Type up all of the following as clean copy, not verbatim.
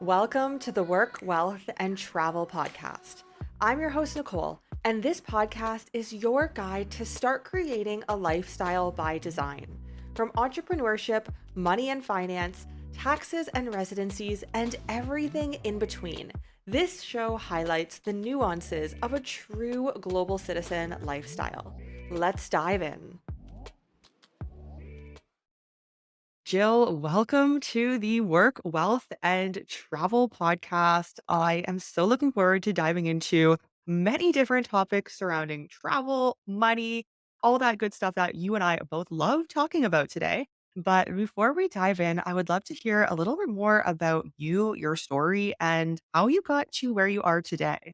Welcome to the Work, Wealth, and Travel podcast. I'm your host, Nicole, and this podcast is your guide to start creating a lifestyle by design. From entrepreneurship, money and finance, taxes and residencies, and everything in between, this show highlights the nuances of a true global citizen lifestyle. Let's dive in. Jill, welcome to the Work, Wealth, and Travel podcast. I am so looking forward to diving into many different topics surrounding travel, money, all that good stuff that you and I both love talking about today. But before we dive in, I would love to hear a little bit more about you, your story, and how you got to where you are today.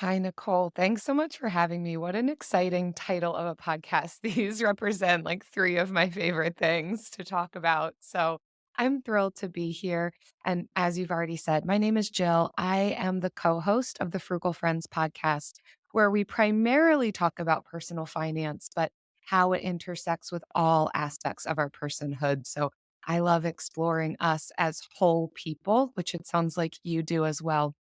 Hi, Nicole. Thanks so much for having me. What an exciting title of a podcast. These represent like three of my favorite things to talk about. So I'm thrilled to be here. And as you've already said, my name is Jill. I am the co host of the Frugal Friends podcast, where we primarily talk about personal finance, but how it intersects with all aspects of our personhood. So I love exploring us as whole people, which it sounds like you do as well.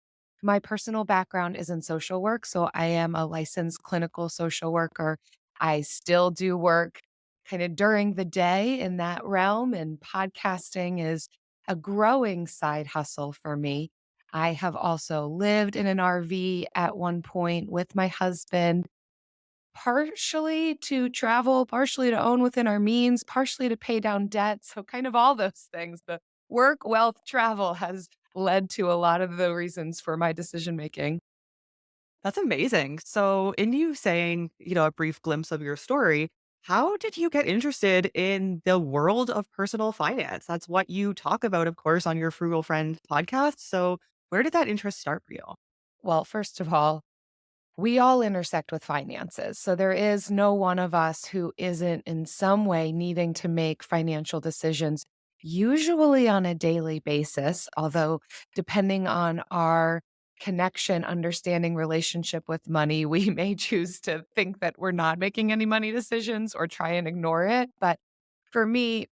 My personal background is in social work, so I am a licensed clinical social worker. I still do work kind of during the day in that realm, and podcasting is a growing side hustle for me. I have also lived in an RV at one point with my husband, partially to travel, partially to own within our means, partially to pay down debt. So, kind of all those things. The work, wealth, travel has led to a lot of the reasons for my decision making. That's amazing. So, in you saying, a brief glimpse of your story, how did you get interested in the world of personal finance? That's what you talk about, of course, on your Frugal Friend podcast. So, where did that interest start for you? Well, first of all, we all intersect with finances. So there is no one of us who isn't in some way needing to make financial decisions, usually on a daily basis. Although, depending on our connection, understanding, relationship with money, we may choose to think that we're not making any money decisions or try and ignore it. But for me,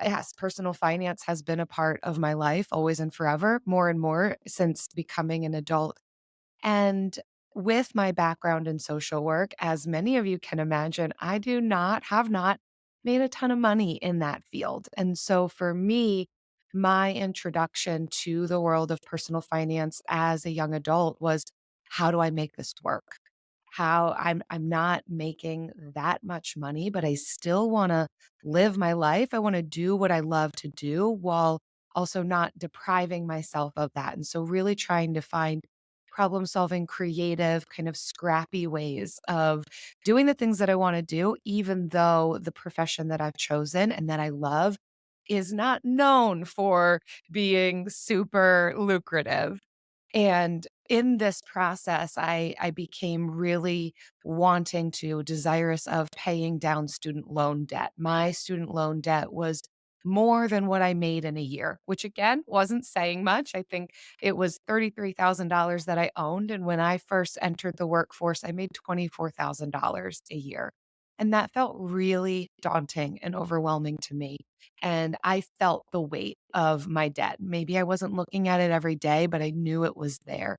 yes, personal finance has been a part of my life always and forever, more and more since becoming an adult. And with my background in social work, as many of you can imagine, I do not have not made a ton of money in that field. And so for me, my introduction to the world of personal finance as a young adult was, how do I make this work? How I'm not making that much money, but I still want to live my life. I want to do what I love to do while also not depriving myself of that. And so really trying to find problem solving, creative, kind of scrappy ways of doing the things that I want to do, even though the profession that I've chosen and that I love is not known for being super lucrative. And in this process, I became really wanting to, desirous of paying down student loan debt. My student loan debt was more than what I made in a year, which again wasn't saying much. I think it was $33,000 that I owned. And when I first entered the workforce, I made $24,000 a year. And that felt really daunting and overwhelming to me. And I felt the weight of my debt. Maybe I wasn't looking at it every day, but I knew it was there.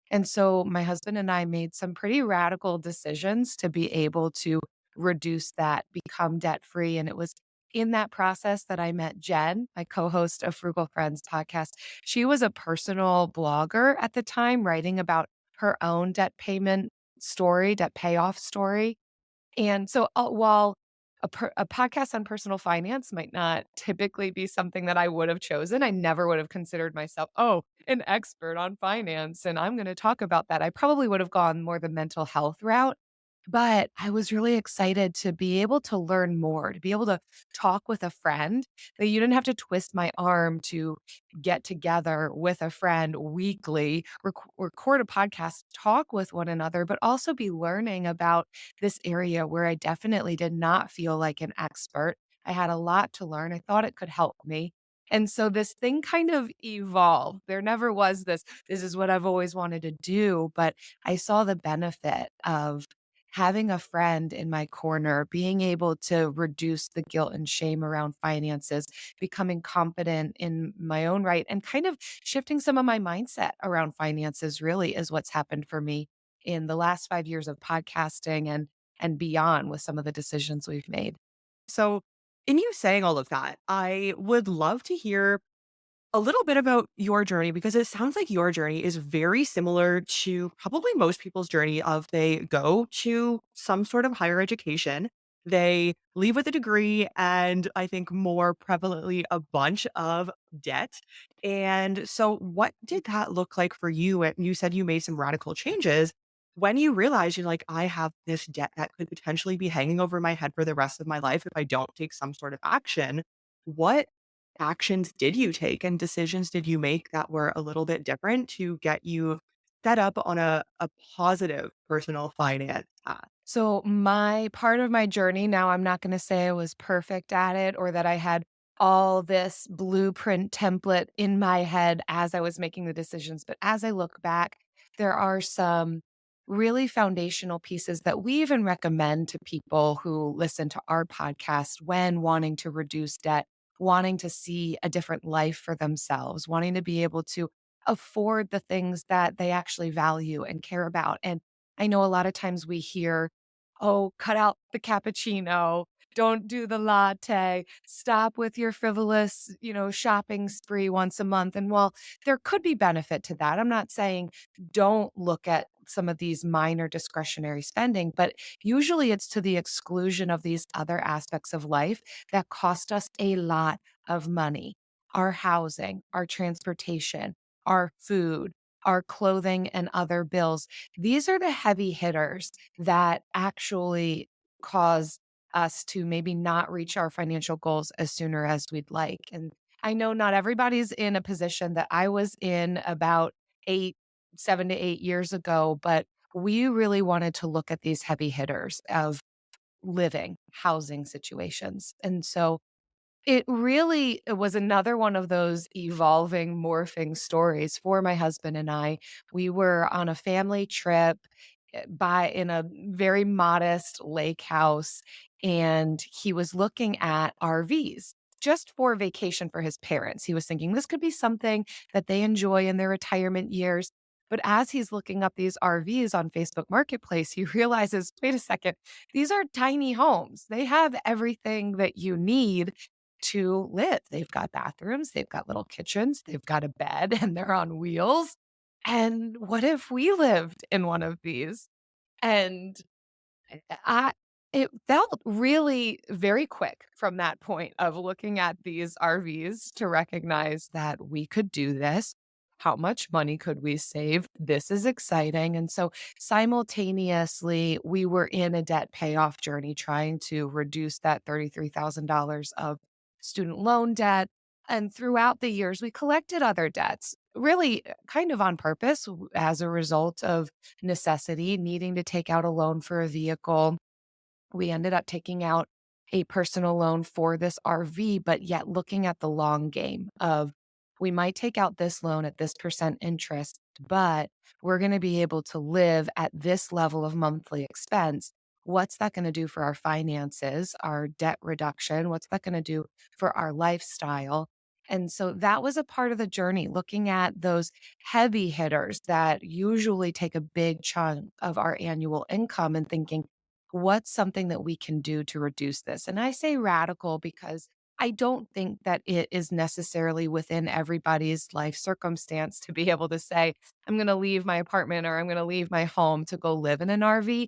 And so my husband and I made some pretty radical decisions to be able to reduce that, become debt free. And it was in that process that I met Jen, my co host of Frugal Friends podcast. She was a personal blogger at the time, writing about her own debt payment story, debt payoff story. And so, while a podcast on personal finance might not typically be something that I would have chosen, I never would have considered myself, "Oh, an expert on finance, and I'm gonna talk about that." I probably would have gone more the mental health route, but I was really excited to be able to learn more, to be able to talk with a friend, that you didn't have to twist my arm to get together with a friend weekly, record a podcast, talk with one another, but also be learning about this area where I definitely did not feel like an expert. I had a lot to learn. I thought it could help me. And so this thing kind of evolved. There never was this is what I've always wanted to do, but I saw the benefit of having a friend in my corner, being able to reduce the guilt and shame around finances, becoming confident in my own right, and kind of shifting some of my mindset around finances really is what's happened for me in the last 5 years of podcasting and beyond with some of the decisions we've made. So, in you saying all of that, I would love to hear a little bit about your journey because it sounds like your journey is very similar to probably most people's journey of they go to some sort of higher education, they leave with a degree and I think more prevalently a bunch of debt. And so what did that look like for you? And you said you made some radical changes when you realized you're like, I have this debt that could potentially be hanging over my head for the rest of my life if I don't take some sort of action. What actions did you take and decisions did you make that were a little bit different to get you set up on a positive personal finance path? So, my part of my journey now, I'm not going to say I was perfect at it or that I had all this blueprint template in my head as I was making the decisions. But as I look back, there are some really foundational pieces that we even recommend to people who listen to our podcast when wanting to reduce debt, wanting to see a different life for themselves, wanting to be able to afford the things that they actually value and care about. And I know a lot of times we hear, "Oh, cut out the cappuccino. Don't do the latte. Stop with your frivolous, shopping spree once a month." And while there could be benefit to that, I'm not saying don't look at some of these minor discretionary spending, but usually it's to the exclusion of these other aspects of life that cost us a lot of money. Our housing, our transportation, our food, our clothing, and other bills. These are the heavy hitters that actually cause us to maybe not reach our financial goals as sooner as we'd like. And I know not everybody's in a position that I was in about 7 to 8 years ago, but we really wanted to look at these heavy hitters of living, housing situations. And so it was another one of those evolving, morphing stories for my husband and I. We were on a family trip by in a very modest lake house, and he was looking at RVs just for vacation for his parents. He was thinking this could be something that they enjoy in their retirement years. But as he's looking up these RVs on Facebook Marketplace, he realizes, wait a second, these are tiny homes. They have everything that you need to live. They've got bathrooms, they've got little kitchens, they've got a bed, and they're on wheels. And what if we lived in one of these? And I it felt really very quick from that point of looking at these RVs to recognize that we could do this. How much money could we save? This is exciting. And so simultaneously, we were in a debt payoff journey trying to reduce that $33,000 of student loan debt. And throughout the years, we collected other debts, really kind of on purpose as a result of necessity, needing to take out a loan for a vehicle. We ended up taking out a personal loan for this RV, but yet looking at the long game of we might take out this loan at this percent interest, but we're going to be able to live at this level of monthly expense. What's that going to do for our finances, our debt reduction? What's that going to do for our lifestyle? And so that was a part of the journey, looking at those heavy hitters that usually take a big chunk of our annual income and thinking, what's something that we can do to reduce this? And I say radical because I don't think that it is necessarily within everybody's life circumstance to be able to say, I'm going to leave my apartment or I'm going to leave my home to go live in an RV.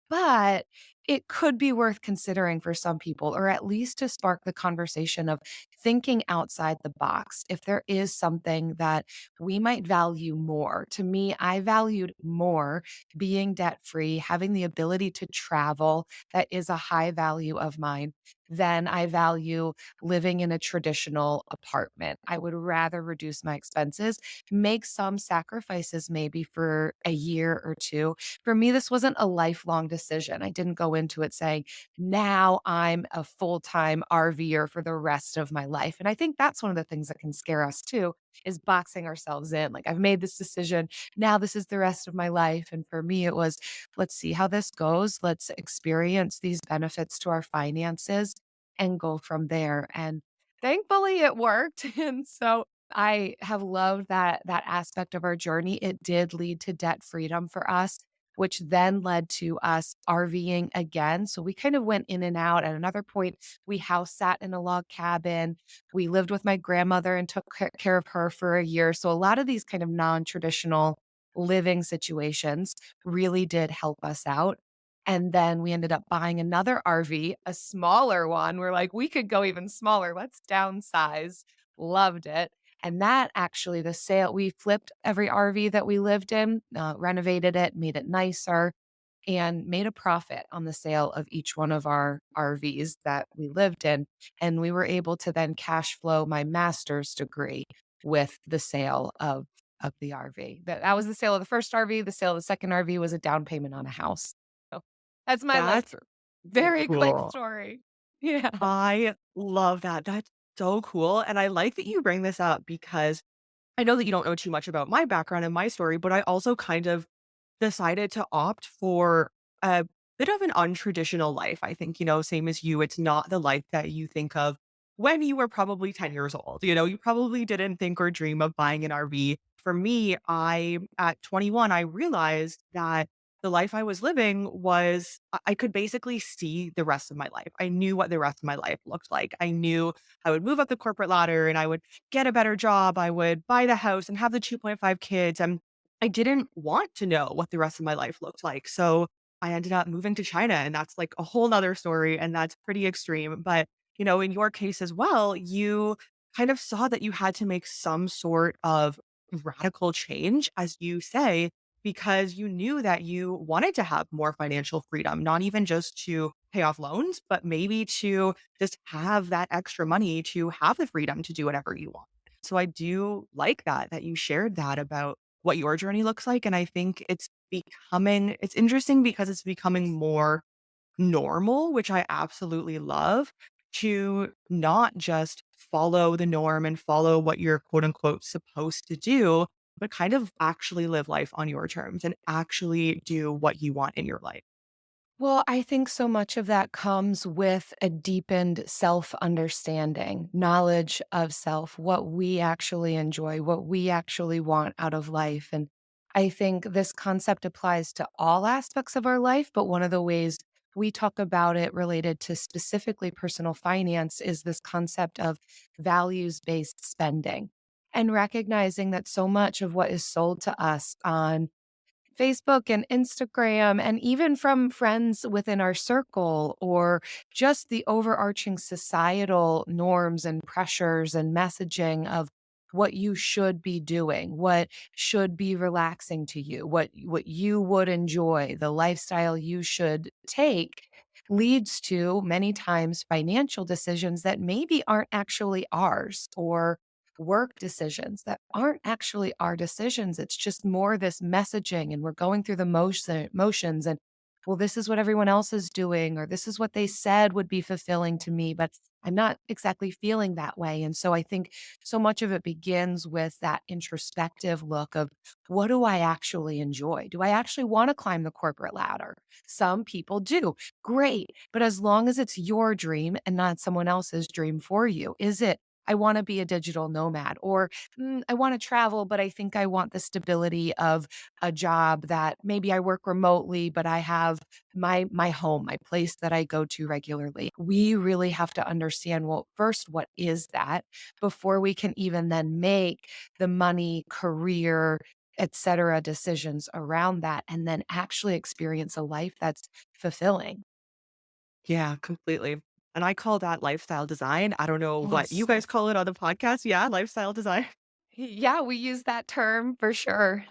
But it could be worth considering for some people, or at least to spark the conversation of thinking outside the box. If there is something that we might value more, to me, I valued more being debt free, having the ability to travel. That is a high value of mine. Then I value living in a traditional apartment. I would rather reduce my expenses, make some sacrifices maybe for a year or two. For me, this wasn't a lifelong decision. I didn't go into it saying, now I'm a full-time RVer for the rest of my life. And I think that's one of the things that can scare us too, is boxing ourselves in. Like, I've made this decision. Now this is the rest of my life. And for me, it was, let's see how this goes. Let's experience these benefits to our finances and go from there. And thankfully it worked. And so I have loved that aspect of our journey. It did lead to debt freedom for us, which then led to us RVing again. So we kind of went in and out. At another point, we house sat in a log cabin. We lived with my grandmother and took care of her for a year. So a lot of these kind of non-traditional living situations really did help us out. And then we ended up buying another RV, a smaller one. We're like, we could go even smaller. Let's downsize. Loved it. And that actually, the sale, we flipped every RV that we lived in, renovated it, made it nicer, and made a profit on the sale of each one of our RVs that we lived in. And we were able to then cash flow my master's degree with the sale of the RV. That was the sale of the first RV. The sale of the second RV was a down payment on a house. So that's my That's very quick cool. story. Yeah. I love that. That's so cool. And I like that you bring this up because I know that you don't know too much about my background and my story, but I also kind of decided to opt for a bit of an untraditional life. I think, same as you, it's not the life that you think of when you were probably 10 years old. You probably didn't think or dream of buying an RV. For me, at 21, I realized that the life I was living was, I could basically see the rest of my life. I knew what the rest of my life looked like. I knew I would move up the corporate ladder and I would get a better job. I would buy the house and have the 2.5 kids. And I didn't want to know what the rest of my life looked like. So I ended up moving to China, and that's like a whole nother story. And that's pretty extreme. But, in your case as well, you kind of saw that you had to make some sort of radical change, as you say, because you knew that you wanted to have more financial freedom, not even just to pay off loans, but maybe to just have that extra money to have the freedom to do whatever you want. So I do like that you shared that about what your journey looks like. And I think it's interesting because it's becoming more normal, which I absolutely love, to not just follow the norm and follow what you're quote unquote supposed to do, but kind of actually live life on your terms and actually do what you want in your life. Well, I think so much of that comes with a deepened self understanding, knowledge of self, what we actually enjoy, what we actually want out of life. And I think this concept applies to all aspects of our life. But one of the ways we talk about it related to specifically personal finance is this concept of values based spending and recognizing that so much of what is sold to us on Facebook and Instagram, and even from friends within our circle, or just the overarching societal norms and pressures and messaging of what you should be doing, what should be relaxing to you, what you would enjoy, the lifestyle you should take leads to many times financial decisions that maybe aren't actually ours, or work decisions that aren't actually our decisions. It's just more this messaging, and we're going through the motions. And, well, this is what everyone else is doing, or this is what they said would be fulfilling to me, but I'm not exactly feeling that way. And so I think so much of it begins with that introspective look of, what do I actually enjoy? Do I actually want to climb the corporate ladder? Some people do. Great. But as long as it's your dream and not someone else's dream for you, is it, I want to be a digital nomad, or I want to travel, but I think I want the stability of a job that maybe I work remotely, but I have my home, my place that I go to regularly. We really have to understand, well, first, what is that before we can even then make the money, career, etc. decisions around that, and then actually experience a life that's fulfilling. Yeah, completely. And I call that lifestyle design. I don't know what you Yes. guys call it on the podcast. Yeah, lifestyle design. Yeah, we use that term for sure.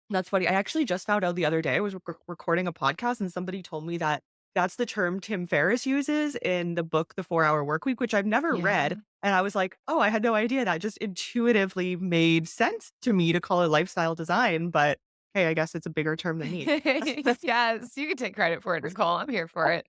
That's funny. I actually just found out the other day, I was recording a podcast and somebody told me that that's the term Tim Ferriss uses in the book, The 4 Hour Work Week, which I've never read. Yeah. And I was like, oh, I had no idea. That just intuitively made sense to me to call it lifestyle design. But hey, I guess it's a bigger term than me. Yes, you can take credit for it, Nicole. I'm here for it.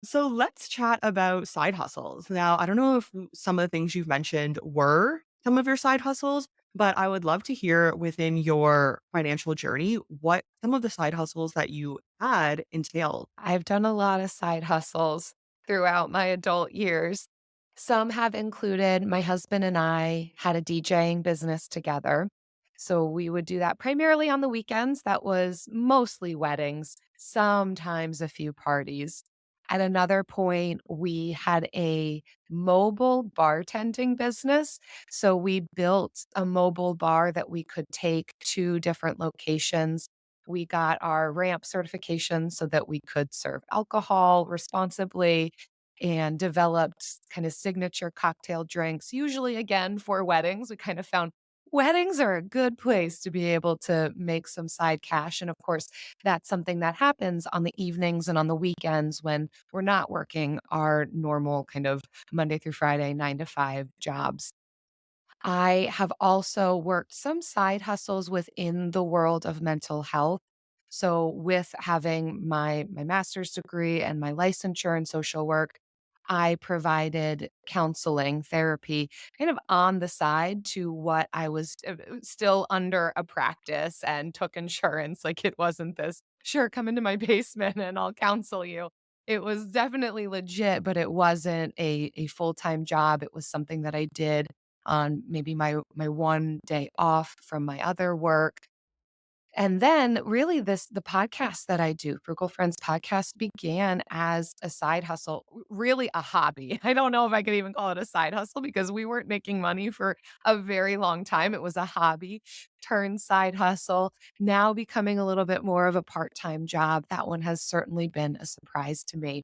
So let's chat about side hustles. Now, I don't know if some of the things you've mentioned were some of your side hustles, but I would love to hear within your financial journey what some of the side hustles that you had entailed. I've done a lot of side hustles throughout my adult years. Some have included my husband and I had a DJing business together. So we would do that primarily on the weekends. That was mostly weddings, sometimes a few parties. At another point, we had a mobile bartending business. So we built a mobile bar that we could take to different locations. We got our ramp certification so that we could serve alcohol responsibly and developed kind of signature cocktail drinks, usually again for weddings. We kind of found weddings are a good place to be able to make some side cash. And of course, that's something that happens on the evenings and on the weekends when we're not working our normal kind of Monday through Friday, 9 to 5 jobs. I have also worked some side hustles within the world of mental health. So with having my master's degree and my licensure in social work, I provided counseling therapy kind of on the side to what I was still under a practice and took insurance. Like it wasn't this, sure, come into my basement and I'll counsel you. It was definitely legit, but it wasn't a full-time job. It was something that I did on maybe my one day off from my other work. And then really the podcast that I do, Frugal Friends podcast began as a side hustle, really a hobby. I don't know if I could even call it a side hustle because we weren't making money for a very long time. It was a hobby turned side hustle, now becoming a little bit more of a part-time job. That one has certainly been a surprise to me.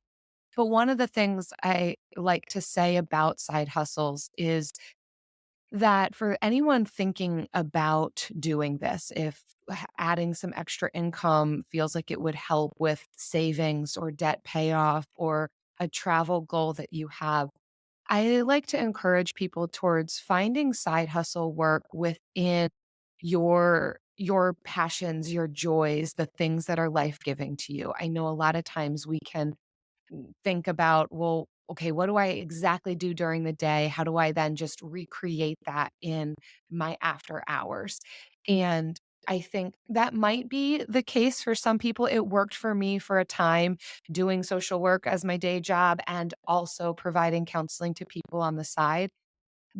But one of the things I like to say about side hustles is that for anyone thinking about doing this, if adding some extra income feels like it would help with savings or debt payoff or a travel goal that you have, I like to encourage people towards finding side hustle work within your passions, your joys, the things that are life-giving to you. I know a lot of times we can think about, well, okay, what do I exactly do during the day? How do I then just recreate that in my after hours? And I think that might be the case for some people. It worked for me for a time doing social work as my day job and also providing counseling to people on the side.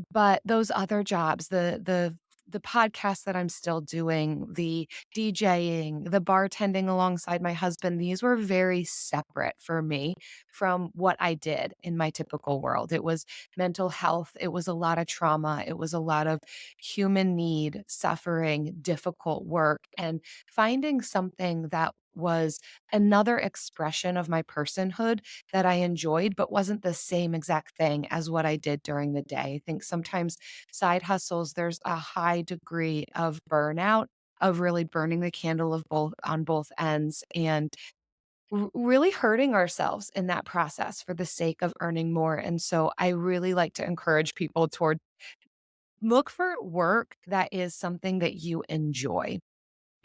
But those other jobs, the podcast that I'm still doing, the DJing, the bartending alongside my husband, these were very separate for me from what I did in my typical world. It was mental health, it was a lot of trauma, it was a lot of human need, suffering, difficult work, and finding something that was another expression of my personhood that I enjoyed, but wasn't the same exact thing as what I did during the day. I think sometimes side hustles, there's a high degree of burnout, of really burning the candle of both on both ends and really hurting ourselves in that process for the sake of earning more. And so I really like to encourage people toward look for work that is something that you enjoy.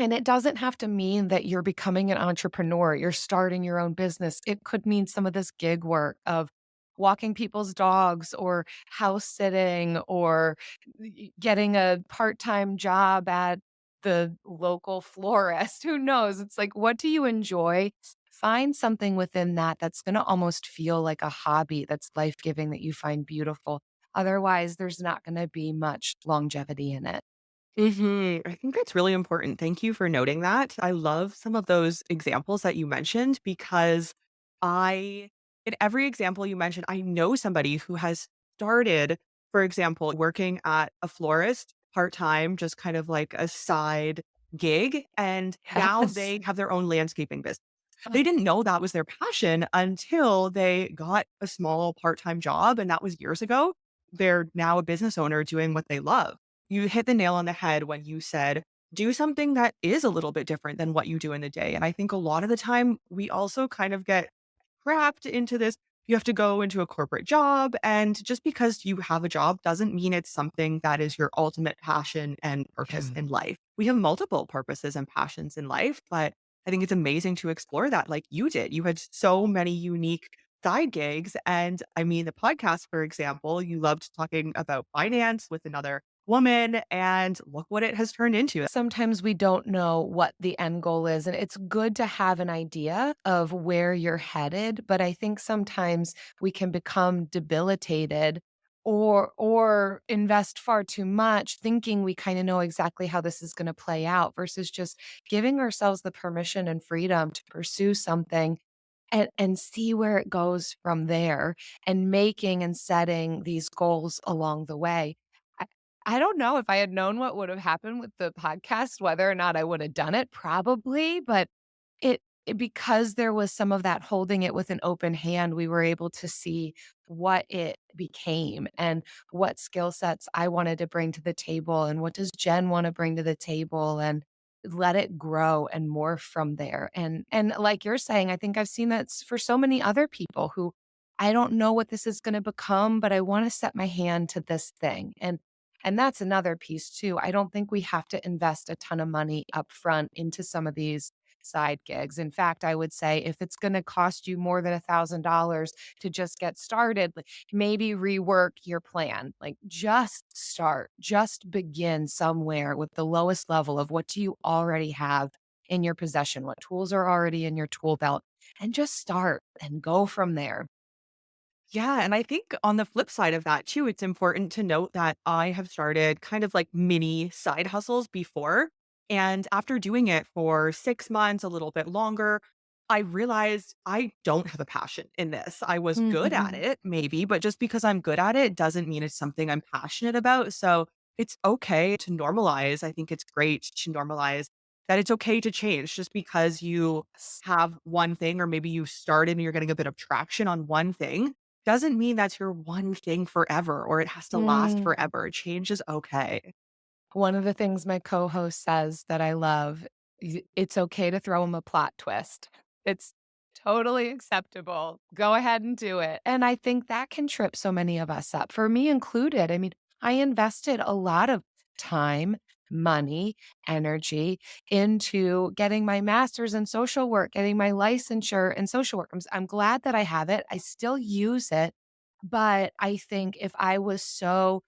And it doesn't have to mean that you're becoming an entrepreneur, you're starting your own business. It could mean some of this gig work of walking people's dogs or house sitting or getting a part-time job at the local florist. Who knows? It's like, what do you enjoy? Find something within that that's going to almost feel like a hobby that's life-giving that you find beautiful. Otherwise, there's not going to be much longevity in it. I think that's really important. Thank you for noting that. I love some of those examples that you mentioned because I, in every example you mentioned, I know somebody who has started, for example, working at a florist part time, just kind of like a side gig. And now Yes. they have their own landscaping business. They didn't know that was their passion until they got a small part time job. And that was years ago. They're now a business owner doing what they love. You hit the nail on the head when you said, do something that is a little bit different than what you do in the day. And I think a lot of the time we also kind of get trapped into this. you have to go into a corporate job. And just because you have a job doesn't mean it's something that is your ultimate passion and purpose Yeah. in life. We have multiple purposes and passions in life, but I think it's amazing to explore that like you did. You had so many unique side gigs. And I mean, the podcast, for example, you loved talking about finance with another woman, and look what it has turned into. Sometimes we don't know what the end goal is, and it's good to have an idea of where you're headed, but I think sometimes we can become debilitated or invest far too much thinking we kinda know exactly how this is gonna play out versus just giving ourselves the permission and freedom to pursue something and see where it goes from there and making and setting these goals along the way. I I don't know if I had known what would have happened with the podcast, whether or not I would have done it, probably, but because there was some of that holding it with an open hand, we were able to see what it became and what skill sets I wanted to bring to the table and what does Jen wanna bring to the table, and let it grow and morph from there, and like you're saying, I think I've seen that for so many other people who, "I don't know what this is gonna become, but I wanna set my hand to this thing," and that's another piece too. I don't think we have to invest a ton of money upfront into some of these side gigs. In fact, I would say if it's gonna cost you more than $1,000 to just get started, like, maybe rework your plan. Like, just start, just begin somewhere with the lowest level of what do you already have in your possession, what tools are already in your tool belt, and just start and go from there. Yeah, and I think on the flip side of that too, it's important to note that I have started kind of like mini side hustles before. And after doing it for 6 months, a little bit longer, I realized I don't have a passion in this. I was good at Mhm. it, maybe, but just because I'm good at it doesn't mean it's something I'm passionate about. So it's okay to normalize. I think it's great to normalize that it's okay to change just because you S have one thing, or maybe you started and you're getting a bit of traction on one thing doesn't mean that's your one thing forever or it has to last Mm. forever. Change is okay. One of the things my co-host says that I love, it's okay to throw him a plot twist. It's totally acceptable. Go ahead and do it. And I think that can trip so many of us up, for me included. I mean, I invested a lot of time, money, energy into getting my master's in social work, getting my licensure in social work. I'm glad that I have it. I still use it. But I think if I was so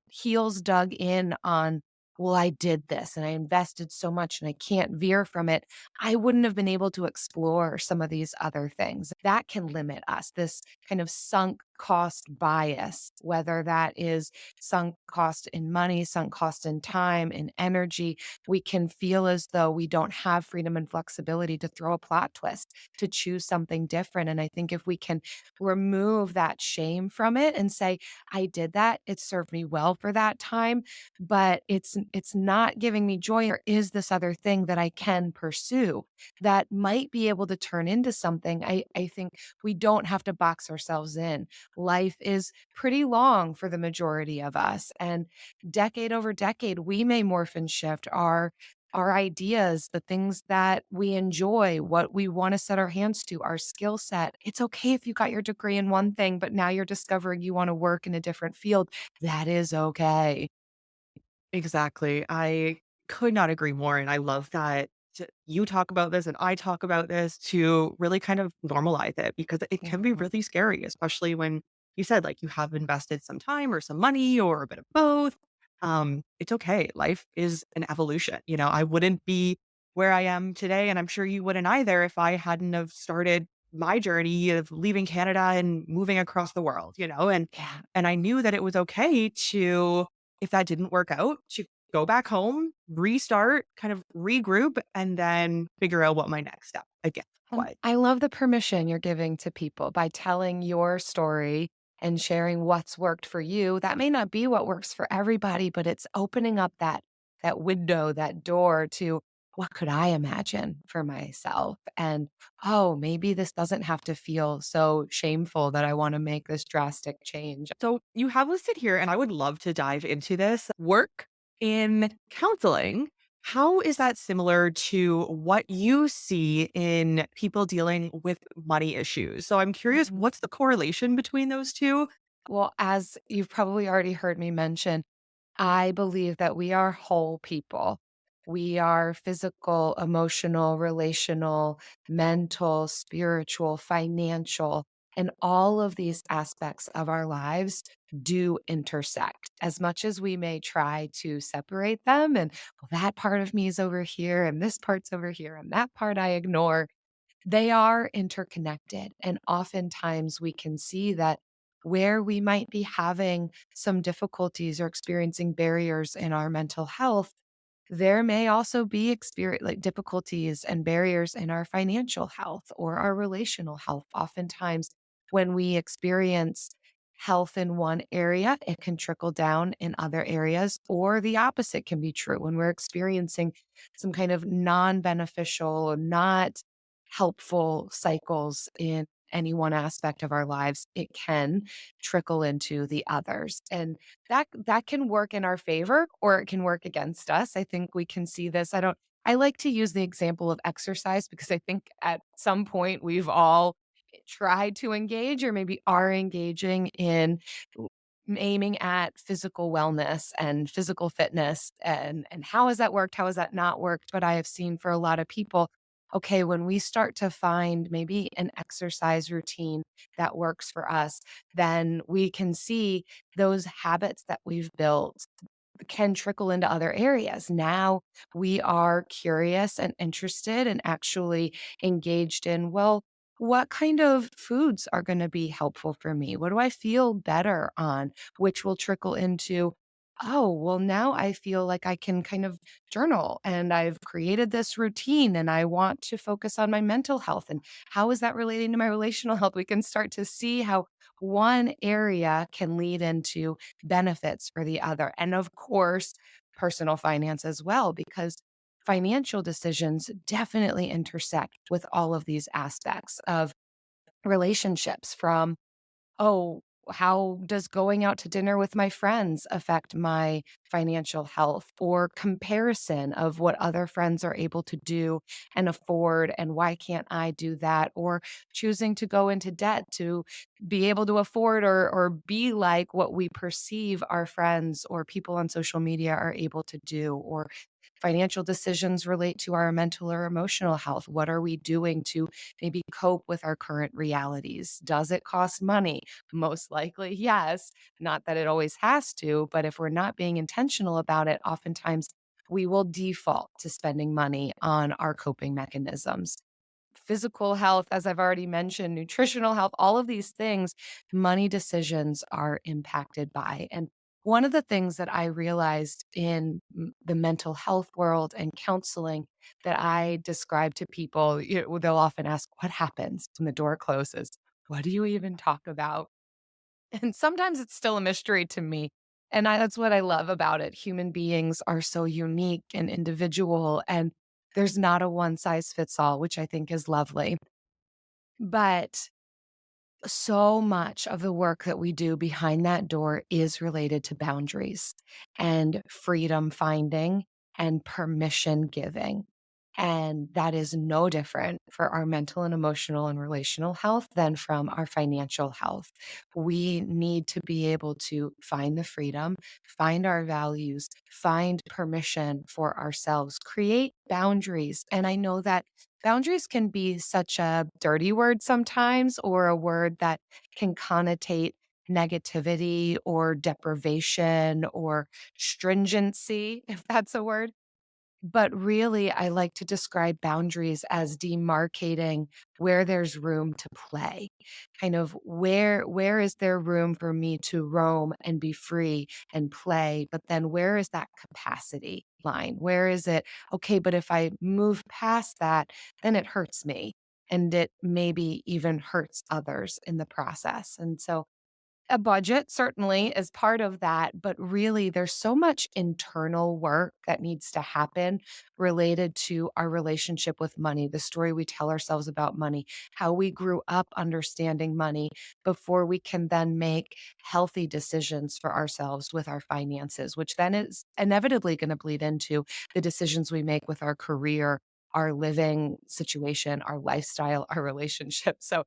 heels dug in on, well, I did this and I invested so much and I can't veer from it, I wouldn't have been able to explore some of these other things. That can limit us, this kind of sunk cost bias, whether that is sunk cost in money, sunk cost in time, in energy. We can feel as though we don't have freedom and flexibility to throw a plot twist, to choose something different. And I think if we can remove that shame from it and say, I did that. It served me well for that time, but it's not giving me joy, or is this other thing that I can pursue that might be able to turn into something. I think we don't have to box ourselves in. Life is pretty long for the majority of us, and decade over decade we may morph and shift our ideas, the things that we enjoy, what we want to set our hands to, our skill set. It's okay if you got your degree in one thing, but now you're discovering you want to work in a different field. That is okay. Exactly. I could not agree more. And I love that you talk about this and I talk about this to really kind of normalize it because it can be Mhm. really scary, especially when you said like you have invested some time or some money or a bit of both. It's okay. Life is an evolution. I wouldn't be where I am today, and I'm sure you wouldn't either if I hadn't have started my journey of leaving Canada and moving across the world, and Yeah. I knew that it was okay to if that didn't work out, to go back home, restart, kind of regroup, and then figure out what my next step again was. I love the permission you're giving to people by telling your story and sharing what's worked for you. That may not be what works for everybody, but it's opening up that window, that door to what could I imagine for myself? And oh, maybe this doesn't have to feel so shameful that I want to make this drastic change. So you have listed here, and I would love to dive into this work in counseling. How is that similar to what you see in people dealing with money issues? So I'm curious, Mhm. what's the correlation between those 2? Well, as you've probably already heard me mention, I believe that we are whole people. We are physical, emotional, relational, mental, spiritual, financial, and all of these aspects of our lives do intersect. As much as we may try to separate them, and well, that part of me is over here, and this part's over here, and that part I ignore, they are interconnected. And oftentimes we can see that where we might be having some difficulties or experiencing barriers in our mental health, there may also be like difficulties and barriers in our financial health or our relational health. Oftentimes, when we experience health in one area, it can trickle down in other areas, or the opposite can be true. When we're experiencing some kind of non beneficial or not helpful cycles in any one aspect of our lives, it can trickle into the others. And that can work in our favor or it can work against us. I think we can see this. I like to use the example of exercise because I think at some point we've all tried to engage or maybe are engaging in aiming at physical wellness and physical fitness, and how has that worked, how has that not worked. But I have seen for a lot of people, okay, when we start to find maybe an exercise routine that works for us, then we can see those habits that we've built can trickle into other areas. Now we are curious and interested and actually engaged in, well, what kind of foods are going to be helpful for me? What do I feel better on? Which will trickle into, oh, well, now I feel like I can kind of journal and I've created this routine and I want to focus on my mental health. And how is that relating to my relational health? We can start to see how one area can lead into benefits for the other. And of course, personal finance as well, because financial decisions definitely intersect with all of these aspects of relationships from, oh, how does going out to dinner with my friends affect my financial health? Or comparison of what other friends are able to do and afford, and why can't I do that? Or choosing to go into debt to be able to afford or be like what we perceive our friends or people on social media are able to do. Or financial decisions relate to our mental or emotional health. What are we doing to maybe cope with our current realities? Does it cost money? Most likely, yes. Not that it always has to, but if we're not being intentional about it, oftentimes we will default to spending money on our coping mechanisms. Physical health, as I've already mentioned, nutritional health, all of these things, money decisions are impacted by. And one of the things that I realized in the mental health world and counseling that I describe to people, they'll often ask, what happens when the door closes? What do you even talk about? And sometimes it's still a mystery to me. And that's what I love about it. Human beings are so unique and individual, and there's not a one size fits all, which I think is lovely. But so much of the work that we do behind that door is related to boundaries and freedom finding and permission giving. And that is no different for our mental and emotional and relational health than from our financial health. We need to be able to find the freedom, find our values, find permission for ourselves, create boundaries. And I know that boundaries can be such a dirty word sometimes, or a word that can connotate negativity or deprivation or stringency, if that's a word. But really, I like to describe boundaries as demarcating where there's room to play. Kind of where is there room for me to roam and be free and play, but then where is that capacity line? Where is it, okay, but if I move past that, then it hurts me and it maybe even hurts others in the process. And so A budget certainly is part of that, but really there's so much internal work that needs to happen related to our relationship with money, the story we tell ourselves about money, how we grew up understanding money before we can then make healthy decisions for ourselves with our finances, which then is inevitably going to bleed into the decisions we make with our career, our living situation, our lifestyle, our relationship. So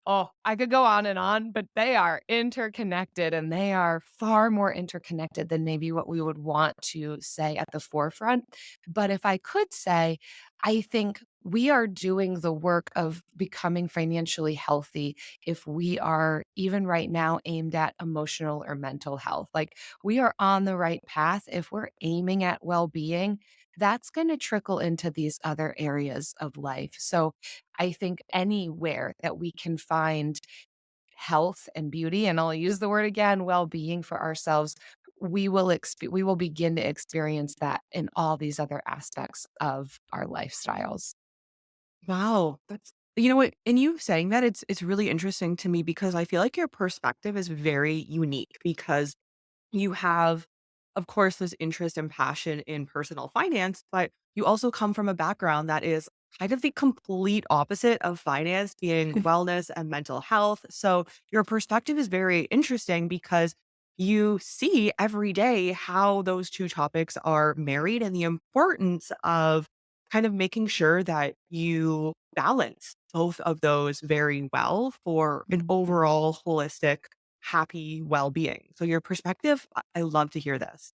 oh, I could go on, but they are interconnected and they are far more interconnected than maybe what we would want to say at the forefront. But if I could say, I think we are doing the work of becoming financially healthy if we are even right now aimed at emotional or mental health. Like we are on the right path. If we're aiming at well being, that's going to trickle into these other areas of life. So I think anywhere that we can find health and beauty, and I'll use the word again, well-being for ourselves, we will begin to experience that in all these other aspects of our lifestyles. Wow, that's you know what? In you saying that, it's really interesting to me because I feel like your perspective is very unique because you have, of course, this interest and passion in personal finance, but you also come from a background that is kind of the complete opposite of finance, being wellness and mental health. So your perspective is very interesting because you see every day how those two topics are married and the importance of kind of making sure that you balance both of those very well for an Mhm. overall holistic happy well-being. So your perspective, I love to hear this.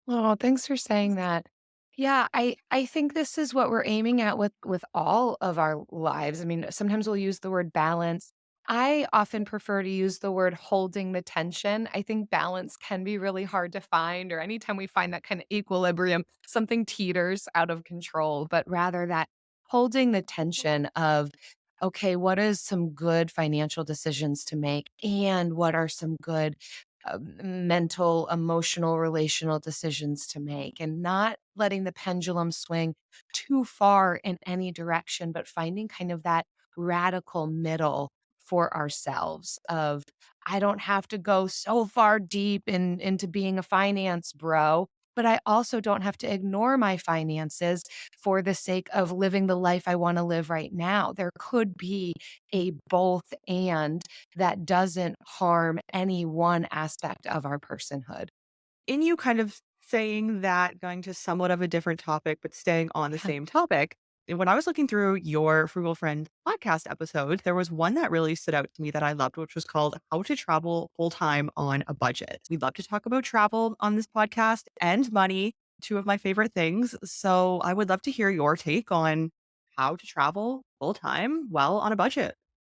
Oh, thanks for saying that. Yeah, I think this is what we're aiming at with all of our lives. I mean, sometimes we'll use the word balance. I often prefer to use the word holding the tension. I think balance can be really hard to find, or anytime we find that kind of equilibrium, something teeters out of control, but rather that holding the tension of, okay, what is some good financial decisions to make? And what are some good mental, emotional, relational decisions to make, and not letting the pendulum swing too far in any direction, but finding kind of that radical middle for ourselves of I don't have to go so far deep into being a finance bro, but I also don't have to ignore my finances for the sake of living the life I want to live right now. There could be a both and that doesn't harm any one aspect of our personhood. In you kind of saying that, going to somewhat of a different topic, but staying on the same topic, when I was looking through your Frugal Friend podcast episode, there was one that really stood out to me that I loved, which was called How to Travel Full Time on a Budget. We love to talk about travel on this podcast and money, two of my favorite things. So I would love to hear your take on how to travel full time well on a budget.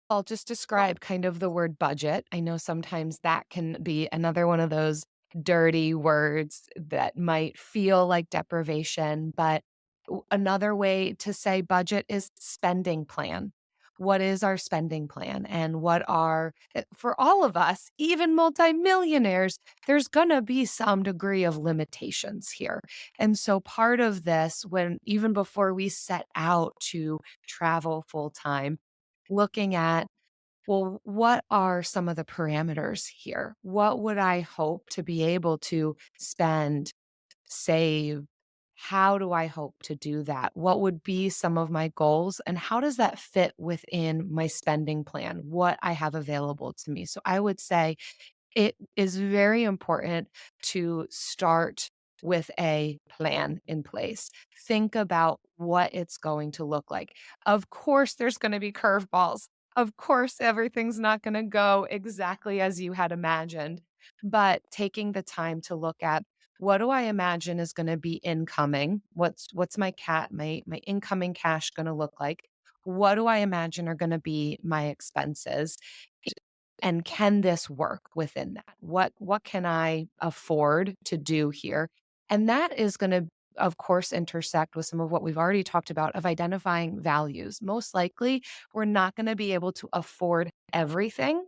I'll just describe kind of the word budget. I know sometimes that can be another one of those dirty words that might feel like deprivation, but another way to say budget is spending plan. What is our spending plan? And what are, for all of us, even multimillionaires, there's going to be some degree of limitations here. And so part of this, when even before we set out to travel full time, looking at, well, what are some of the parameters here? What would I hope to be able to spend, save? How do I hope to do that? What would be some of my goals? And how does that fit within my spending plan, what I have available to me? So I would say it is very important to start with a plan in place. Think about what it's going to look like. Of course, there's going to be curveballs. Of course, everything's not going to go exactly as you had imagined, but taking the time to look at what do I imagine is going to be incoming? What's my my incoming cash going to look like? What do I imagine are going to be my expenses? And can this work within that? What can I afford to do here? And that is going to, of course, intersect with some of what we've already talked about of identifying values. Most likely, we're not going to be able to afford everything,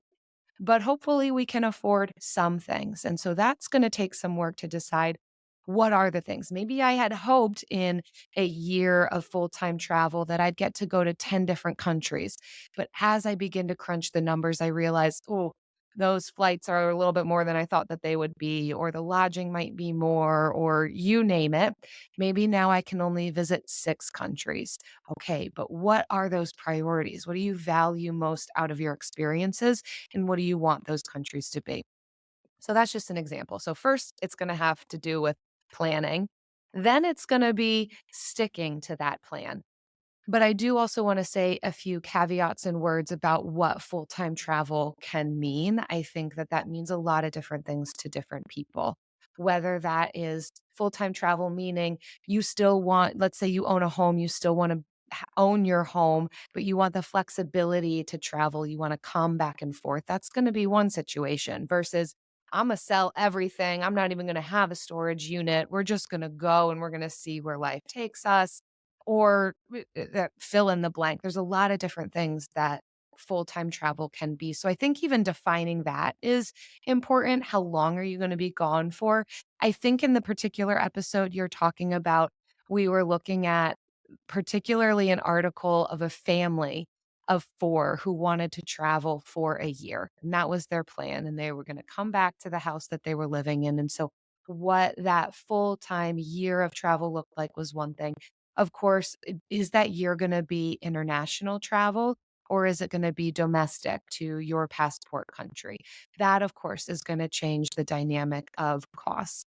but hopefully we can afford some things. And so that's going to take some work to decide what are the things. Maybe I had hoped in a year of full time travel that I'd get to go to 10 different countries. But as I begin to crunch the numbers, I realize, oh, those flights are a little bit more than I thought that they would be, or the lodging might be more, or you name it. Maybe now I can only visit 6 countries. Okay, but what are those priorities? What do you value most out of your experiences? And what do you want those countries to be? So that's just an example. So, first, it's going to have to do with planning. Then it's going to be sticking to that plan. But I do also want to say a few caveats and words about what full time travel can mean. I think that that means a lot of different things to different people. Whether that is full time travel, meaning you still want, let's say you own a home, you still want to own your home, but you want the flexibility to travel. You want to come back and forth. That's going to be one situation versus I'm going to sell everything. I'm not even going to have a storage unit. We're just going to go and we're going to see where life takes us or that fill in the blank. There's a lot of different things that full-time travel can be. So I think even defining that is important. How long are you going to be gone for? I think in the particular episode you're talking about, we were looking at particularly an article of a family of 4 who wanted to travel for a year. And that was their plan. And they were going to come back to the house that they were living in. And so what that full-time year of travel looked like was one thing. Of course, is that year gonna be international travel, or is it gonna be domestic to your passport country? That, of course, is gonna change the dynamic of costs.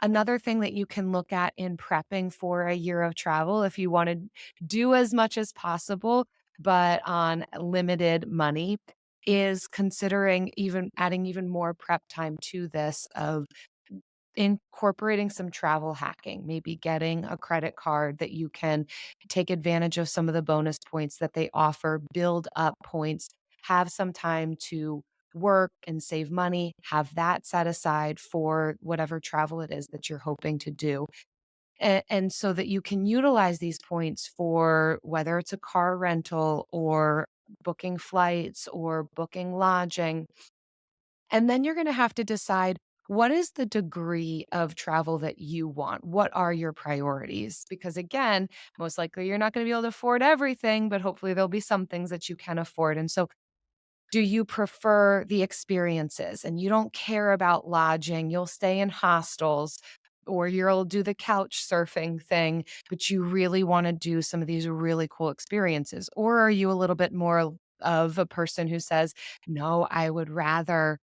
Another thing that you can look at in prepping for a year of travel, if you wanna do as much as possible, but on limited money, is considering even adding even more prep time to this of incorporating some travel hacking, maybe getting a credit card that you can take advantage of some of the bonus points that they offer, build up points, have some time to work and save money, have that set aside for whatever travel it is that you're hoping to do. And so that you can utilize these points for whether it's a car rental or booking flights or booking lodging, and then you're going to have to decide what is the degree of travel that you want? What are your priorities? Because again, most likely you're not going to be able to afford everything, but hopefully there'll be some things that you can afford. And so, do you prefer the experiences and you don't care about lodging? You'll stay in hostels or you'll do the couch surfing thing, but you really want to do some of these really cool experiences? Or are you a little bit more of a person who says, no, I would rather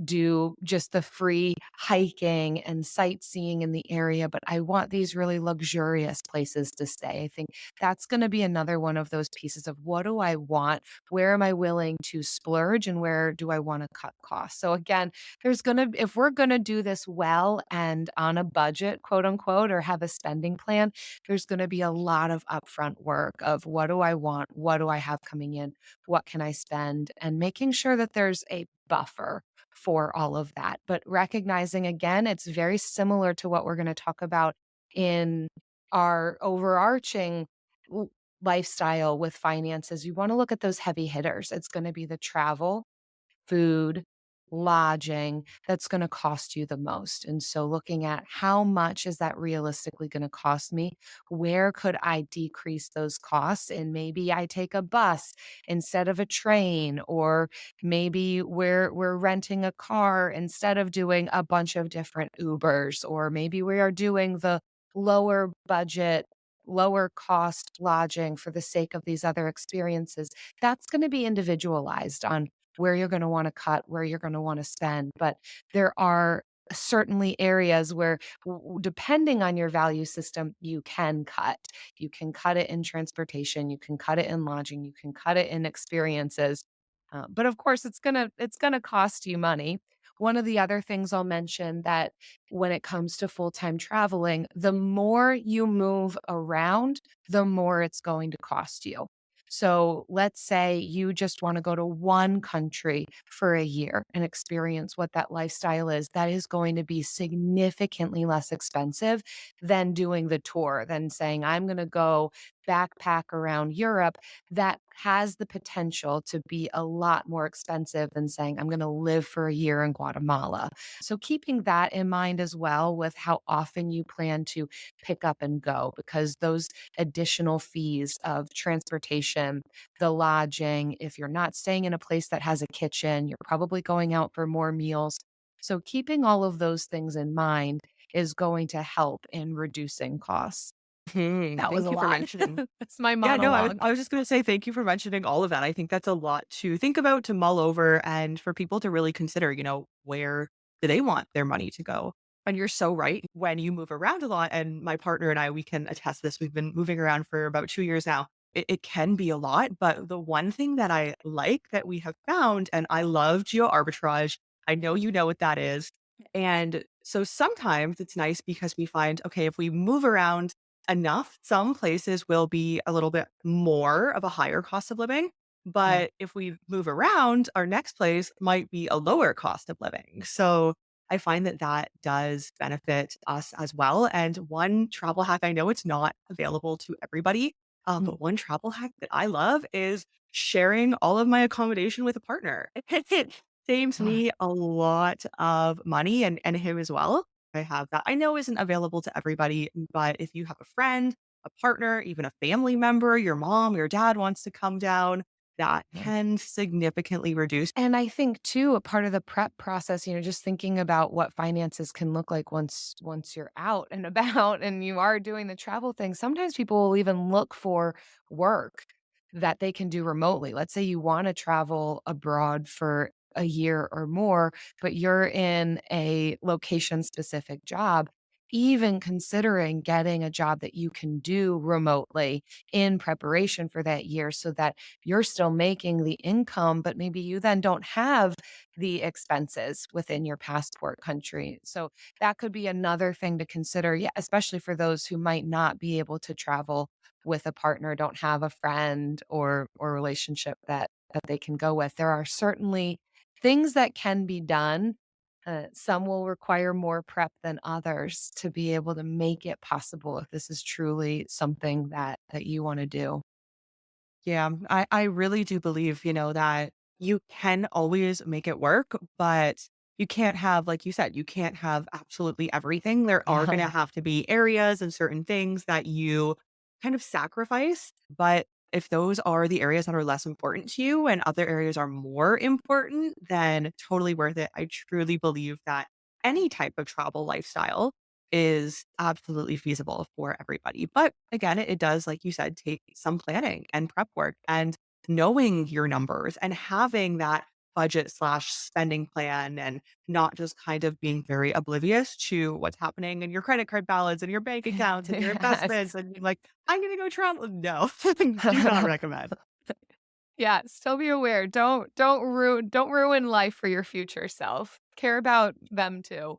do just the free hiking and sightseeing in the area, but I want these really luxurious places to stay. I think that's going to be another one of those pieces of what do I want? Where am I willing to splurge and where do I want to cut costs? So again, if we're going to do this well and on a budget, quote unquote, or have a spending plan, there's going to be a lot of upfront work of what do I want? What do I have coming in? What can I spend? And making sure that there's a buffer for all of that. But recognizing again, it's very similar to what we're going to talk about in our overarching l- lifestyle with finances. You want to look at those heavy hitters. It's going to be the travel, food, lodging that's going to cost you the most. And so looking at how much is that realistically going to cost me? Where could I decrease those costs? And maybe I take a bus instead of a train, or maybe we're renting a car instead of doing a bunch of different Ubers, or maybe we are doing the lower budget lower cost lodging for the sake of these other experiences. That's going to be individualized on where you're gonna wanna cut, where you're gonna wanna spend, but there are certainly areas where depending on your value system, you can cut. You can cut it in transportation, you can cut it in lodging, you can cut it in experiences, but of course, it's gonna cost you money. One of the other things I'll mention that when it comes to full-time traveling, the more you move around, the more it's going to cost you. So let's say you just want to go to one country for a year and experience what that lifestyle is. That is going to be significantly less expensive than doing the tour, than saying, I'm going to go backpack around Europe, that has the potential to be a lot more expensive than saying, I'm going to live for a year in Guatemala. So, keeping that in mind as well with how often you plan to pick up and go, because those additional fees of transportation, the lodging, if you're not staying in a place that has a kitchen, you're probably going out for more meals. So, keeping all of those things in mind is going to help in reducing costs. That was Thank a you for lot. mentioning. That's my Yeah, no, monologue. I was just gonna say thank you for mentioning all of that. I think that's a lot to think about, to mull over, and for people to really consider, where do they want their money to go? And you're so right. When you move around a lot, and my partner and I, we can attest this, we've been moving around for about 2 years now. It can be a lot, but the one thing that I like that we have found, and I love geo arbitrage. I know you know what that is. And so sometimes it's nice because we find, okay, if we move around enough, some places will be a little bit more of a higher cost of living. Yeah. But if we move around, our next place might be a lower cost of living. So I find that that does benefit us as well. And one travel hack, I know it's not available to everybody, Mm. but one travel hack that I love is sharing all of my accommodation with a partner. It saves Ah, me a lot of money, and him as well. I have that. I know isn't available to everybody, but if you have a friend, a partner, even a family member, your mom, your dad wants to come down, that yeah. can significantly reduce. And I think too, a part of the prep process, just thinking about what finances can look like once you're out and about and you are doing the travel thing. Sometimes people will even look for work that they can do remotely. Let's say you want to travel abroad for a year or more, but you're in a location specific job. Even considering getting a job that you can do remotely in preparation for that year so that you're still making the income, but maybe you then don't have the expenses within your passport country. So that could be another thing to consider. Yeah, especially for those who might not be able to travel with a partner, don't have a friend or relationship that they can go with. There are certainly things that can be done. Some will require more prep than others to be able to make it possible if this is truly something that you want to do. Yeah, I really do believe, that you can always make it work, but you can't have, like you said, you can't have absolutely everything. There are going to Yeah. have to be areas and certain things that you kind of sacrifice. But if those are the areas that are less important to you and other areas are more important, then totally worth it. I truly believe that any type of travel lifestyle is absolutely feasible for everybody. But again, it does, like you said, take some planning and prep work and knowing your numbers and having that budget slash spending plan, and not just kind of being very oblivious to what's happening in your credit card balance and your bank accounts and your investments Yes. and being like, I'm going to go travel. No, do not recommend. Yeah, still be aware. Don't ruin life for your future self. Care about them too.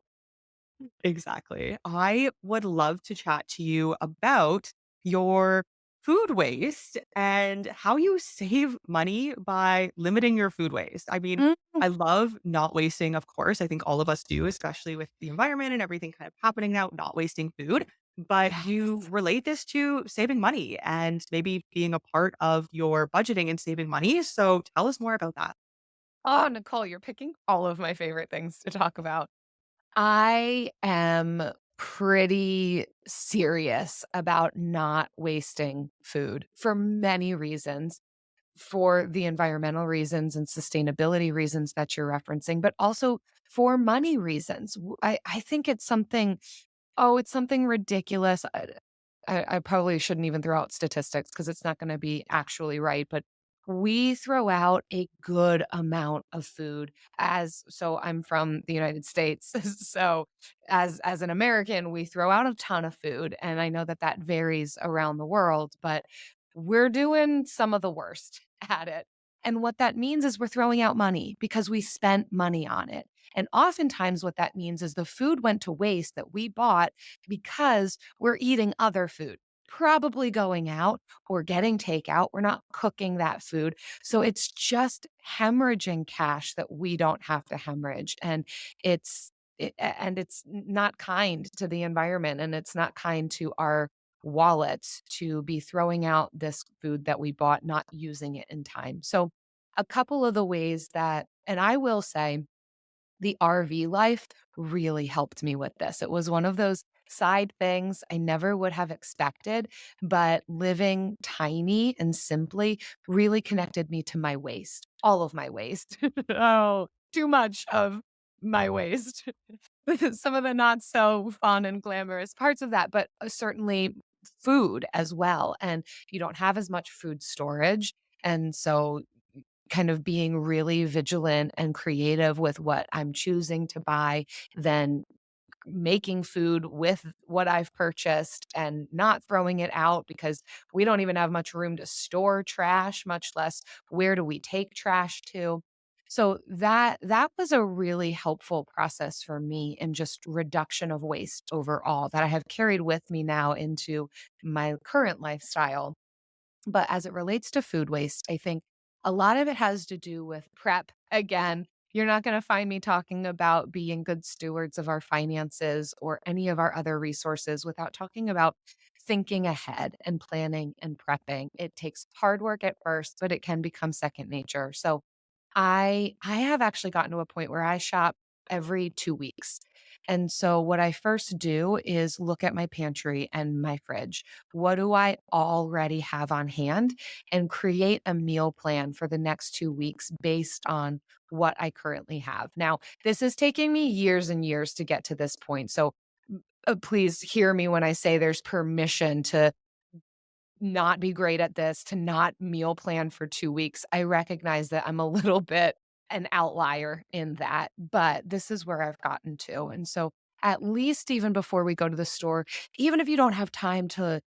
Exactly. I would love to chat to you about your food waste and how you save money by limiting your food waste. I mean, Mm, I love not wasting, of course. I think all of us do, especially with the environment and everything kind of happening now, not wasting food. But you yes. relate this to saving money and maybe being a part of your budgeting and saving money. So tell us more about that. Oh, Nicole, you're picking all of my favorite things to talk about. I am pretty serious about not wasting food for many reasons, for the environmental reasons and sustainability reasons that you're referencing, but also for money reasons. I think it's something ridiculous. I probably shouldn't even throw out statistics because it's not going to be actually right, but we throw out a good amount of food. So I'm from the United States. So as an American, we throw out a ton of food, and I know that that varies around the world, but we're doing some of the worst at it. And what that means is we're throwing out money because we spent money on it. And oftentimes, what that means is the food went to waste that we bought because we're eating other food, probably going out or getting takeout. We're not cooking that food. So it's just hemorrhaging cash that we don't have to hemorrhage. And it's not kind to the environment, and it's not kind to our wallets to be throwing out this food that we bought, not using it in time. So, a couple of the ways that, and I will say, the RV life really helped me with this. It was one of those side things I never would have expected, but living tiny and simply really connected me to my waste, all of my waste. Oh, too much of my waste. Some of the not so fun and glamorous parts of that, but certainly food as well. And you don't have as much food storage. And so kind of being really vigilant and creative with what I'm choosing to buy, then making food with what I've purchased and not throwing it out because we don't even have much room to store trash, much less where do we take trash to. So that was a really helpful process for me in just reduction of waste overall that I have carried with me now into my current lifestyle. But as it relates to food waste, I think a lot of it has to do with prep. Again, you're not going to find me talking about being good stewards of our finances or any of our other resources without talking about thinking ahead and planning and prepping. It takes hard work at first, but it can become second nature. So I have actually gotten to a point where I shop every 2 weeks. And so what I first do is look at my pantry and my fridge. What do I already have on hand? And create a meal plan for the next 2 weeks based on what I currently have. Now, this is taking me years and years to get to this point. So please hear me when I say there's permission to not be great at this, to not meal plan for 2 weeks. I recognize that I'm a little bit an outlier in that, but this is where I've gotten to. And so at least even before we go to the store, even if you don't have time to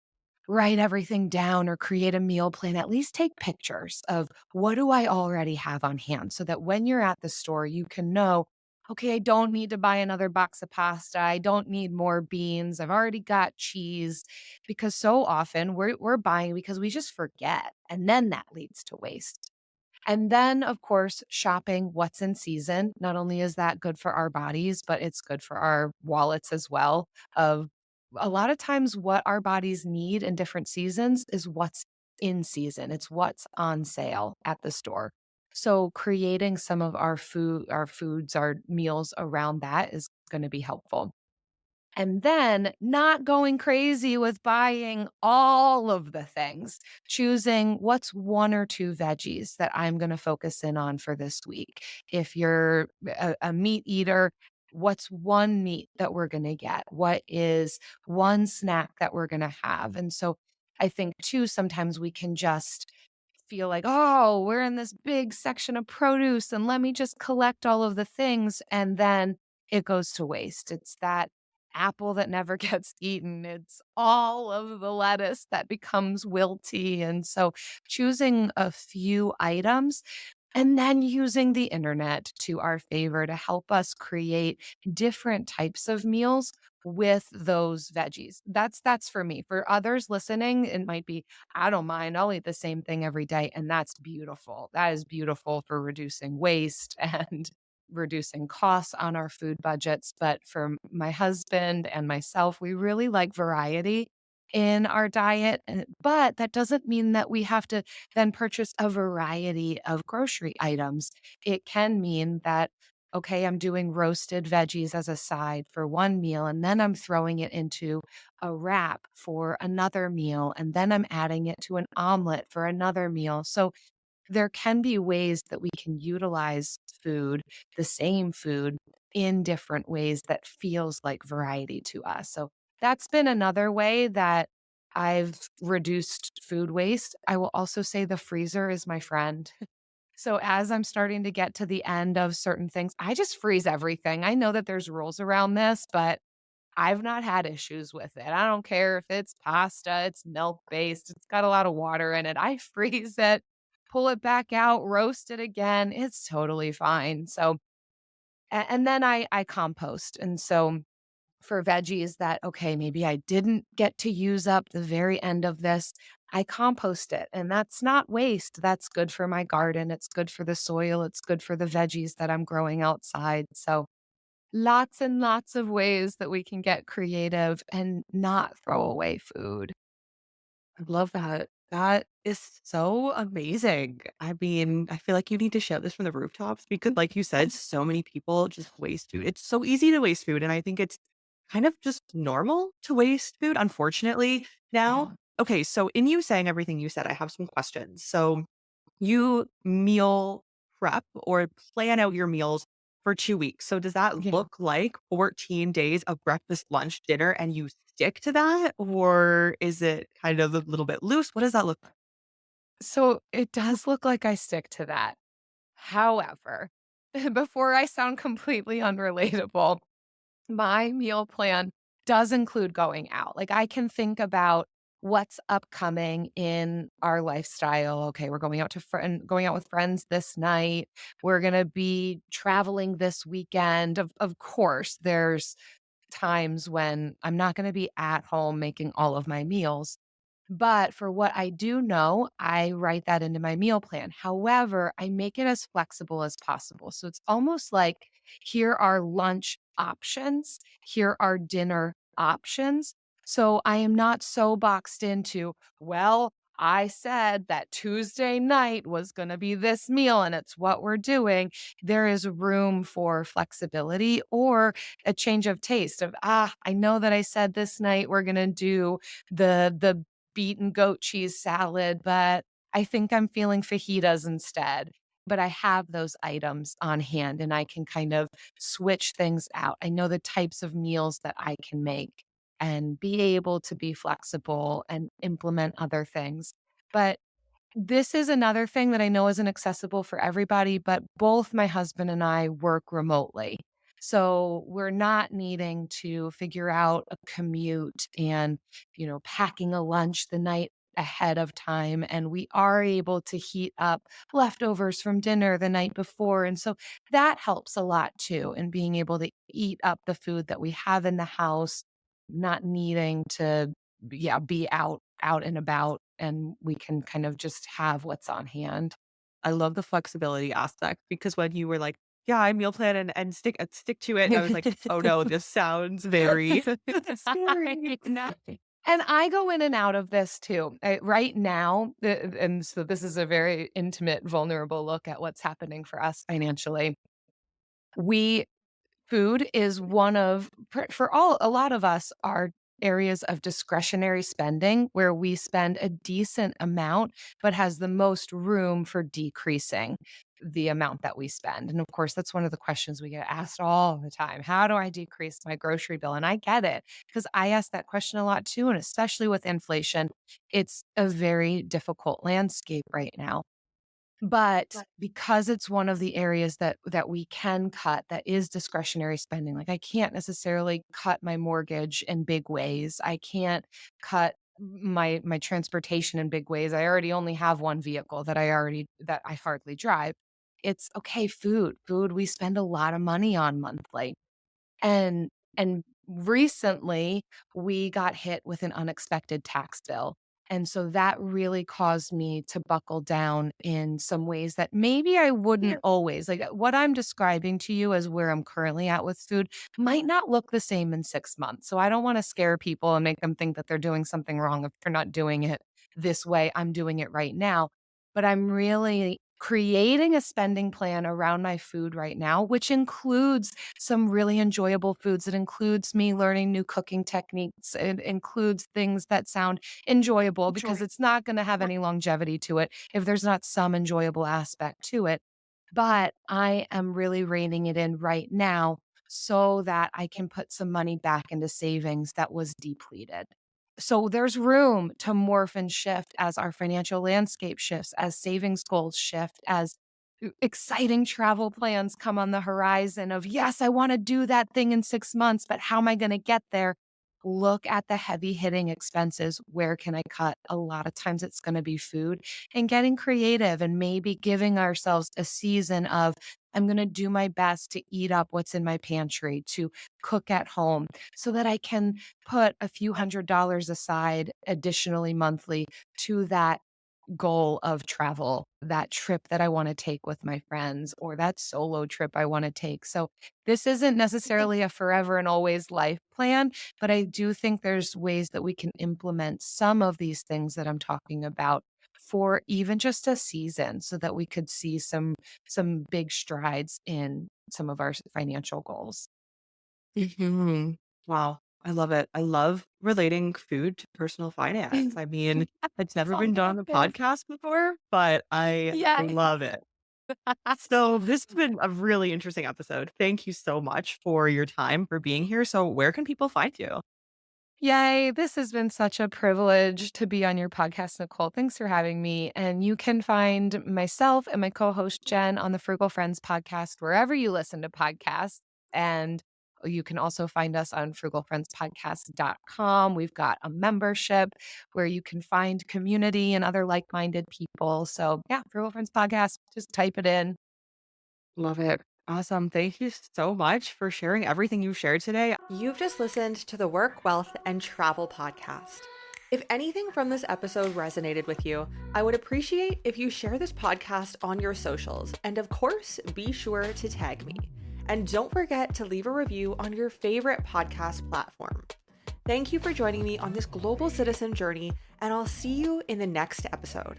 write everything down or create a meal plan, at least take pictures of what do I already have on hand so that when you're at the store, you can know, okay, I don't need to buy another box of pasta. I don't need more beans. I've already got cheese because so often we're buying because we just forget. And then that leads to waste. And then, of course, shopping what's in season. Not only is that good for our bodies, but it's good for our wallets as well. Of a lot of times, what our bodies need in different seasons is what's in season. It's what's on sale at the store. So creating some of our foods, our meals around that is going to be helpful. And then not going crazy with buying all of the things, choosing what's 1 or 2 veggies that I'm gonna focus in on for this week. If you're a meat eater, what's 1 meat that we're gonna get? What is 1 snack that we're gonna have? And so I think too, sometimes we can just feel like, "Oh, we're in this big section of produce, and let me just collect all of the things," and then it goes to waste. It's that apple that never gets eaten. It's all of the lettuce that becomes wilty. And so choosing a few items and then using the internet to our favor to help us create different types of meals with those veggies. That's for me. For others listening, it might be, I don't mind. I'll eat the same thing every day. And that's beautiful. That is beautiful for reducing waste and reducing costs on our food budgets. But for my husband and myself, we really like variety in our diet. But that doesn't mean that we have to then purchase a variety of grocery items. It can mean that, okay, I'm doing roasted veggies as a side for one meal, and then I'm throwing it into a wrap for another meal, and then I'm adding it to an omelet for another meal. So there can be ways that we can utilize food, the same food, in different ways that feels like variety to us. So that's been another way that I've reduced food waste. I will also say the freezer is my friend. So as I'm starting to get to the end of certain things, I just freeze everything. I know that there's rules around this, but I've not had issues with it. I don't care if it's pasta, it's milk based, it's got a lot of water in it. I freeze it, pull it back out, roast it again. It's totally fine. So, and then I compost. And so for veggies that, okay, maybe I didn't get to use up the very end of this, I compost it. And that's not waste. That's good for my garden. It's good for the soil. It's good for the veggies that I'm growing outside. So, lots and lots of ways that we can get creative and not throw away food. I love that. That is so amazing. I mean, I feel like you need to shout this from the rooftops because, like you said, so many people just waste food. It's so easy to waste food. And I think it's kind of just normal to waste food, unfortunately, now. Yeah. Okay. So, in you saying everything you said, I have some questions. So, you meal prep or plan out your meals for 2 weeks. So does that Yeah. look like 14 days of breakfast, lunch, dinner, and you stick to that? Or is it kind of a little bit loose? What does that look like? So it does look like I stick to that. However, before I sound completely unrelatable, my meal plan does include going out. Like, I can think about what's upcoming in our lifestyle. Okay, we're going out with friends this night. We're gonna be traveling this weekend. Of course, there's times when I'm not gonna be at home making all of my meals. But for what I do know, I write that into my meal plan. However, I make it as flexible as possible. So it's almost like here are lunch options, here are dinner options. So I am not so boxed into, well, I said that Tuesday night was going to be this meal and it's what we're doing. There is room for flexibility or a change of taste of, I know that I said this night we're going to do the beet and goat cheese salad, but I think I'm feeling fajitas instead. But I have those items on hand and I can kind of switch things out. I know the types of meals that I can make and be able to be flexible and implement other things. But this is another thing that I know isn't accessible for everybody, but both my husband and I work remotely. So we're not needing to figure out a commute and, packing a lunch the night ahead of time. And we are able to heat up leftovers from dinner the night before. And so that helps a lot too, in being able to eat up the food that we have in the house, not needing to, yeah, be out and about, and we can kind of just have what's on hand. I love the flexibility aspect because when you were like, yeah, I meal plan and stick to it. I was like, oh no, this sounds very scary. I know. And I go in and out of this too. Right now, and so this is a very intimate, vulnerable look at what's happening for us financially. We Food is one of for all a lot of us, are areas of discretionary spending where we spend a decent amount, but has the most room for decreasing the amount that we spend. And of course, that's one of the questions we get asked all the time. How do I decrease my grocery bill? And I get it because I ask that question a lot too. And especially with inflation, it's a very difficult landscape right now. But because it's one of the areas that we can cut, that is discretionary spending, like, I can't necessarily cut my mortgage in big ways. I can't cut my transportation in big ways. I already only have one vehicle that I hardly drive. It's okay, food we spend a lot of money on monthly. And recently, we got hit with an unexpected tax bill, and so that really caused me to buckle down in some ways that maybe I wouldn't always. Like, what I'm describing to you as where I'm currently at with food might not look the same in 6 months, so I don't wanna scare people and make them think that they're doing something wrong if they're not doing it this way. I'm doing it right now, but I'm really creating a spending plan around my food right now, which includes some really enjoyable foods. It includes me learning new cooking techniques. It includes things that sound enjoyable because it's not going to have any longevity to it if there's not some enjoyable aspect to it. But I am really reining it in right now so that I can put some money back into savings that was depleted. So there's room to morph and shift as our financial landscape shifts, as savings goals shift, as exciting travel plans come on the horizon of, yes, I want to do that thing in 6 months, but how am I going to get there? Look at the heavy hitting expenses. Where can I cut? A lot of times it's going to be food, and getting creative and maybe giving ourselves a season of, I'm going to do my best to eat up what's in my pantry, to cook at home so that I can put a few $100s aside additionally monthly to that goal of travel, that trip that I want to take with my friends or that solo trip I want to take. So this isn't necessarily a forever and always life plan, but I do think there's ways that we can implement some of these things that I'm talking about for even just a season so that we could see some big strides in some of our financial goals. Mhm. Wow, I love it. I love relating food to personal finance. I mean, it's never Oh been my done on a goodness. podcast before, but I Yeah. love it. So this has been a really interesting episode. Thank you so much for your time, for being here. So where can people find you? Yay. This has been such a privilege to be on your podcast, Nicole. Thanks for having me. And you can find myself and my co host, Jen, on the Frugal Friends podcast, wherever you listen to podcasts. And you can also find us on frugalfriendspodcast.com. We've got a membership where you can find community and other like minded people. So, yeah, Frugal Friends Podcast, just type it in. Love it. Awesome. Thank you so much for sharing everything you shared today. You've just listened to the Work, Wealth, and Travel podcast. If anything from this episode resonated with you, I would appreciate if you share this podcast on your socials. And of course, be sure to tag me. And don't forget to leave a review on your favorite podcast platform. Thank you for joining me on this global citizen journey, and I'll see you in the next episode.